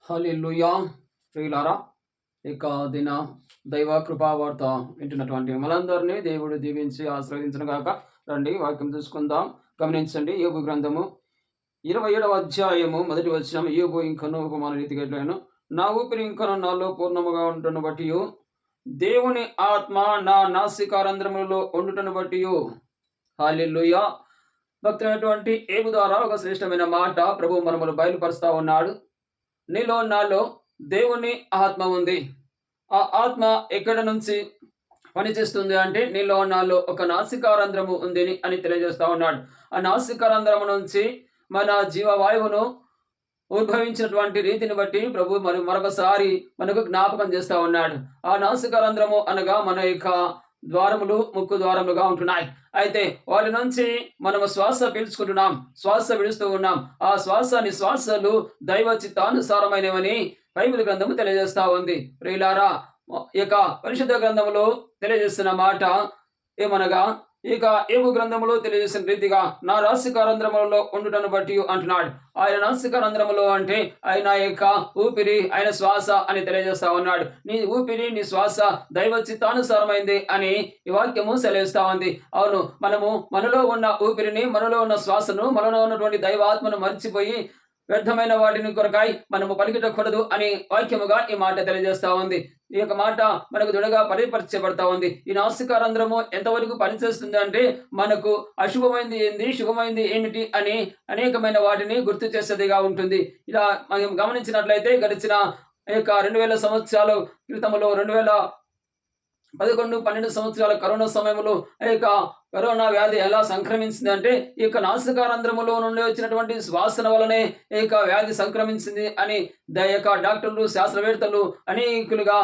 హల్లెలూయా. ప్రియులారా, ఇక దిన దైవ కృపావార్త వింటున్నటువంటి మనందరినీ దేవుడు దీవించి ఆశీర్వదించును గాక. రండి వాక్యం చూసుకుందాం. గమనించండి, యోబు గ్రంథము 27వ అధ్యాయము 1వ వచనం. యోబు ఇంకను ఉపమాన రీతిగా ఇట్లను, నా ఊపిరి ఇంకను నాలో పూర్ణముగా ఉంటున్న బట్టి దేవుని ఆత్మ నా నాసికారంధ్రములలో ఉండుటను బట్టి. హల్లెలూయా. భక్తులైనటువంటి యోబు ద్వారా ఒక శ్రేష్టమైన మాట ప్రభు మనములు బయలుపరుస్తా ఉన్నాడు. నీలో నాలో దేవుని ఆత్మ ఉంది. ఆ ఆత్మ ఎక్కడ నుంచి పనిచేస్తుంది అంటే నీలో నాలో ఒక నాసికారంధ్రము ఉంది అని తెలియజేస్తా ఉన్నాడు. ఆ నాసికారంధ్రము నుంచి మన జీవవాయువును ఉద్భవించినటువంటి రీతిని బట్టి ప్రభు మరొకసారి మనకు జ్ఞాపకం చేస్తా ఉన్నాడు. ఆ నాసికారంధ్రము అనగా మన యొక్క ద్వారములు, ముక్కు ద్వారములుగా ఉంటున్నాయి. అయితే వాటి నుంచి మనము శ్వాస పీల్చుకుంటున్నాం, శ్వాస విడుస్తూ ఉన్నాం. ఆ నిశ్వాసలు దైవ చిత్తానుసారమైనవని బైబిల్ గ్రంథము తెలియజేస్తా ఉంది. ప్రియులారా, ఇక పరిశుద్ధ గ్రంథములో తెలియజేస్తున్న మాట ఏమనగా, ఇక యోబు గ్రంథములో తెలియజేసిన రీతిగా నా నాసికారంధ్రములలో ఉండుటను బట్టి అంటున్నాడు. ఆయన నాసికారంధ్రములో అంటే ఆయన యొక్క ఊపిరి, ఆయన శ్వాస అని తెలియజేస్తా ఉన్నాడు. నీ ఊపిరి, నీ శ్వాస దైవ చిత్తానుసారమైంది అని ఈ వాక్యము సెలవిస్తా ఉంది. అవును, మనము మనలో ఉన్న ఊపిరిని, మనలో ఉన్న శ్వాసను, మనలో ఉన్నటువంటి దైవాత్మను మర్చిపోయి వ్యర్థమైన వాటిని కొరకాయి మనము పలికిటకూడదు అని వాక్యముగా ఈ మాట తెలియజేస్తా ఉంది. ఈ యొక్క మాట మనకు దృఢంగా పరిపరచబడతా ఉంది. ఈ నాసికారంధ్రము ఎంతవరకు పనిచేస్తుంది అంటే మనకు అశుభమైంది ఏంది, శుభమైంది ఏమిటి అని అనేకమైన వాటిని గుర్తు చేసేదిగా ఉంటుంది. ఇలా మనం గమనించినట్లయితే గడిచిన యొక్క 2000 సంవత్సరాల క్రితములో 2011-12 సంవత్సరాల కరోనా సమయంలో ఈ యొక్క కరోనా వ్యాధి ఎలా సంక్రమించింది అంటే ఈ యొక్క నాసికారంధ్రములో నుండి వచ్చినటువంటి శ్వాసన వలనే ఈ యొక్క వ్యాధి సంక్రమించింది అని డాక్టర్లు, శాస్త్రవేత్తలు అనేకులుగా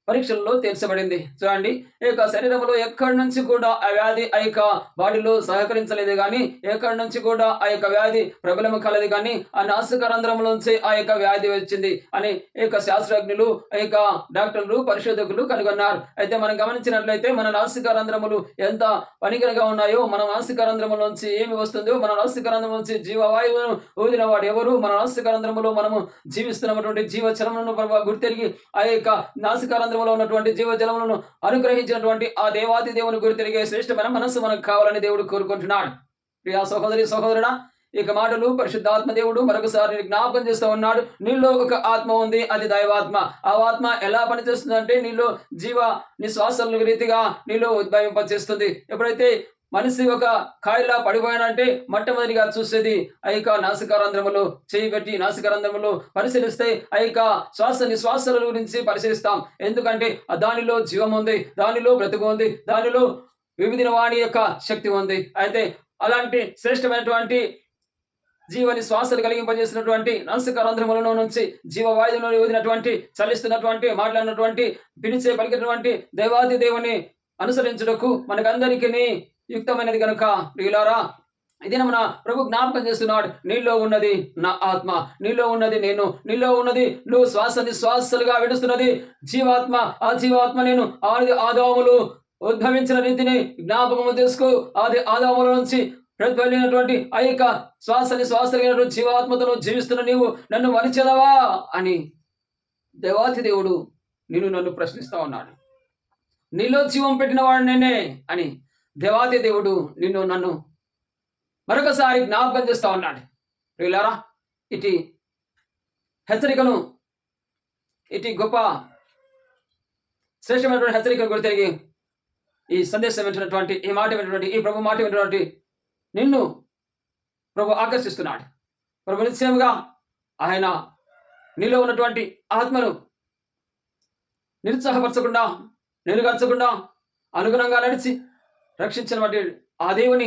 పరీక్షల్లో తీర్చబడింది. చూడండి, ఈ యొక్క శరీరంలో ఎక్కడి నుంచి కూడా ఆ వ్యాధి ఆ యొక్క బాడీలో సహకరించలేదు కానీ, ఎక్కడి నుంచి కూడా ఆ యొక్క వ్యాధి ప్రబలం కలదు కానీ ఆ నాసికారంధ్రంలోంచి ఆ యొక్క వ్యాధి వచ్చింది అని ఈ యొక్క శాస్త్రజ్ఞులు, ఈ యొక్క డాక్టర్లు, పరిశోధకులు కనుగొన్నారు. అయితే మనం గమనించినట్లయితే మన నాసికారంధ్రములు ఎంత పనికిరగా ఉన్నాయో, మన నాసికారంధ్రములోంచి ఏమి వస్తుందో, మన నాసికారంధ్రం నుంచి జీవవాయువును ఊదిన వాడు ఎవరు, మన నాసికారంధ్రములో మనము జీవిస్తున్నటువంటి జీవచలములను గుర్తెరిగి ఆ యొక్క నాసికారంధ్రం ఉన్నటువంటి జీవజలములను అనుగ్రహించినటువంటి ఆ దేవాది దేవుని గురి తిరిగే శ్రేష్టమైన మనస్సు మనకు కావాలని దేవుడు కోరుకుంటున్నాడు. ప్రియా సహోదరి, సహోదరుడా, ఇక మాటలు పరిశుద్ధాత్మ దేవుడు మరొకసారి జ్ఞాపకం చేస్తూ ఉన్నాడు. నీలో ఒక ఆత్మ ఉంది, అది దైవాత్మ. ఆ ఆత్మ ఎలా పనిచేస్తుందంటే నీలో నిశ్వాసాల రీతిగా నీలో ఉద్భవింపచేస్తుంది. ఎప్పుడైతే మనిషి ఒక కాయలా పడిపోయానంటే మొట్టమొదటిగా చూసేది ఆ యొక్క నాసికారంధ్రములు చేయి పెట్టి నాసికారంధ్రములు పరిశీలిస్తే ఆ యొక్క నిశ్వాసాల గురించి పరిశీలిస్తాం. ఎందుకంటే దానిలో జీవం ఉంది, దానిలో బ్రతుకు ఉంది, దానిలో వివిధ వాణి యొక్క శక్తి ఉంది. అయితే అలాంటి శ్రేష్టమైనటువంటి శ్వాసలు కలిగింపజేసినటువంటి నాసికారంధ్రములలో నుంచి జీవవాయువులను వదిలినటువంటి, చలిస్తున్నటువంటి, మాట్లాడినటువంటి, పిలిచే పలికినటువంటి దేవాది దేవుని అనుసరించుటకు మనకందరికీ యుక్తమైనది కనుక ప్రియులారా, ఇది మన ప్రభు జ్ఞాపకం చేస్తున్నాడు. నీలో ఉన్నది నా ఆత్మ, నీలో ఉన్నది నేను, నీలో ఉన్నది నువ్వు నిశ్వాసలుగా విడుస్తున్నది జీవాత్మ. ఆ జీవాత్మ నేను ఆదాములు ఉద్భవించిన రీతిని జ్ఞాపకము చేసుకో. ఆదాముల నుంచి ప్రతిఫలినటువంటి ఆ యొక్క నిశ్వాసలైనటువంటి జీవాత్మతో జీవిస్తున్న నీవు నన్ను మరిచెదవా అని దేవాతి దేవుడు నన్ను ప్రశ్నిస్తా ఉన్నాడు. నీలో జీవం పెట్టిన వాడు నేనే అని దేవాతి దేవుడు నన్ను మరొకసారి జ్ఞాపకం చేస్తా ఉన్నాడు. ప్రియులారా, ఇటు హెచ్చరికను, ఇటు గొప్ప శ్రేష్టమైనటువంటి హెచ్చరికను గురి తిరిగి ఈ సందేశం వింటున్నటువంటి, ఈ మాట వింటున్నటువంటి, ఈ ప్రభు మాట వింటున్నటువంటి నిన్ను ప్రభు ఆకర్షిస్తున్నాడు. ప్రభు నిశ్చయముగా ఆయన నీలో ఉన్నటువంటి ఆత్మను నిరుత్సాహపరచకుండా, నిరుగర్చకుండా అనుగుణంగా నడిచి రక్షించినటువంటి ఆ దేవుని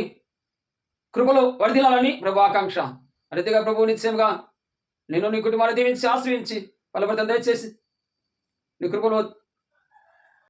కృపలో వర్ధిల్లాలని ప్రభు ఆకాంక్ష. రీతిగా ప్రభు నిశ్చయంగా నేను నీ కుటుంబాన్ని దీవించి ఆశ్రయించి బలపడతాను. దయచేసి నీ కృపలో